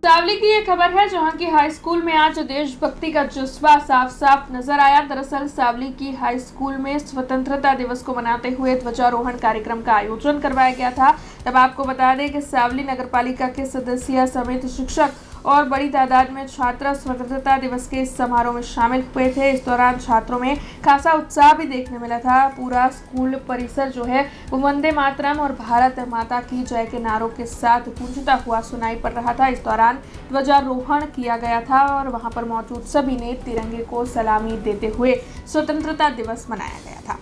सावली की ये खबर है जहां की हाई स्कूल में आज देशभक्ति का जज्बा साफ साफ नजर आया। दरअसल सावली की हाई स्कूल में स्वतंत्रता दिवस को मनाते हुए ध्वजारोहण कार्यक्रम का आयोजन करवाया गया था। तब आपको बता दें कि सावली नगरपालिका के सदस्य समेत शिक्षक और बड़ी तादाद में छात्र स्वतंत्रता दिवस के इस समारोह में शामिल हुए थे। इस दौरान छात्रों में खासा उत्साह भी देखने मिला था। पूरा स्कूल परिसर जो है वो वंदे मातरम और भारत माता की जय के नारों के साथ गूंजता हुआ सुनाई पड़ रहा था। इस दौरान ध्वजारोहण किया गया था और वहां पर मौजूद सभी ने तिरंगे को सलामी देते हुए स्वतंत्रता दिवस मनाया गया था।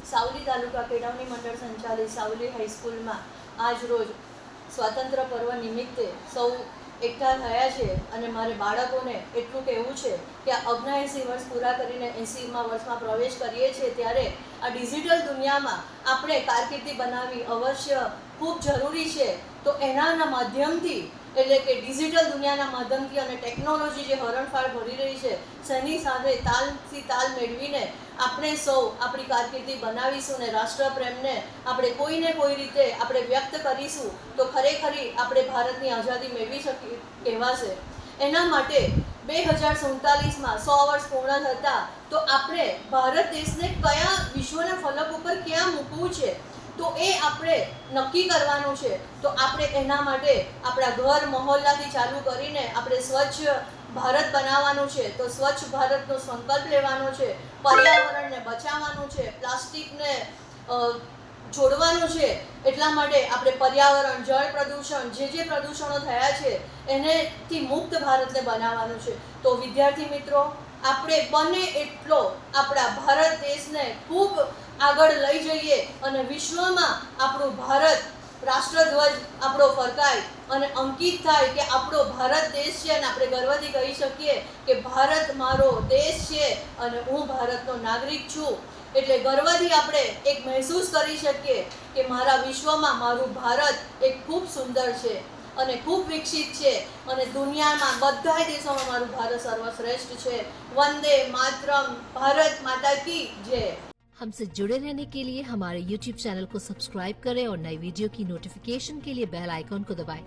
सावली तालुका केळवणी मंडळ संचालित सावली हाईस्कूल में आज रोज स्वातंत्र्य पर्व निमित्ते सौ एकठा थया छे अने मारे बाळकोने एटલું કહેવું છે કે 79 વર્ષ પૂરા કરીને 80મા વર્ષમાં પ્રવેશ કરીએ છીએ ત્યારે આ ડિજિટલ દુનિયામાં આપણે કારકિર્દી બનાવવી અવશ્ય ખૂબ જરૂરી છે। તો એના માધ્યમથી એટલે કે ડિજિટલ દુનિયાના માધ્યમથી અને ટેકનોલોજી જે હરણફાળ ભરી રહી છે તેની સાથે તાલથી તાલ મેળવીને આપણે સૌ આપણી કારકિર્દી બનાવીશું અને રાષ્ટ્રપ્રેમને આપણે કોઈને કોઈ રીતે આપણે વ્યક્ત કરીશું તો ખરેખરી આપણે ભારતની આઝાદી મેળવી શકી કહેવાશે। એના માટે 2047માં 100 વર્ષ પૂર્ણ થતા તો આપણે ભારત દેશને કયા વિશ્વના ફલક ઉપર ક્યાં મૂકવું છે તો એ આપણે નક્કી કરવાનું છે। તો આપણે એના માટે આપણા ઘર મહોલ્લાથી ચાલુ કરીને આપણે સ્વચ્છ ભારત બનાવવાનું છે। તો સ્વચ્છ ભારતનો સંકલ્પ લેવાનો છે, પર્યાવરણને બચાવવાનું છે, પ્લાસ્ટિકને છોડવાનું છે। એટલા માટે આપણે પર્યાવરણ, જળ પ્રદૂષણ જે પ્રદૂષણો થયા છે એનેથી મુક્ત ભારતને બનાવવાનું છે। તો વિદ્યાર્થી મિત્રો આપણે બને એટલો આપણા ભારત દેશને ખૂબ આગળ લઈ જઈએ અને વિશ્વમાં આપણું ભારત રાષ્ટ્રધ્વજ આપણો ફરકાય અને અંકિત થાય કે આપણો ભારત દેશ છે અને આપણે ગર્વથી કહી શકીએ કે ભારત મારો દેશ છે અને હું ભારતનો નાગરિક છું। એટલે ગર્વથી આપણે એક મહેસૂસ કરી શકીએ કે મારા વિશ્વમાં મારું ભારત એક ખૂબ સુંદર છે અને ખૂબ વિકસિત છે અને દુનિયામાં બધાય દેશોમાં મારું ભારત સર્વશ્રેષ્ઠ છે। વંદે માતરમ, ભારત માતા की जय। हमसे जुड़े रहने के लिए हमारे YouTube चैनल को सब्सक्राइब करें और नई वीडियो की नोटिफिकेशन के लिए बेल आइकॉन को दबाएं।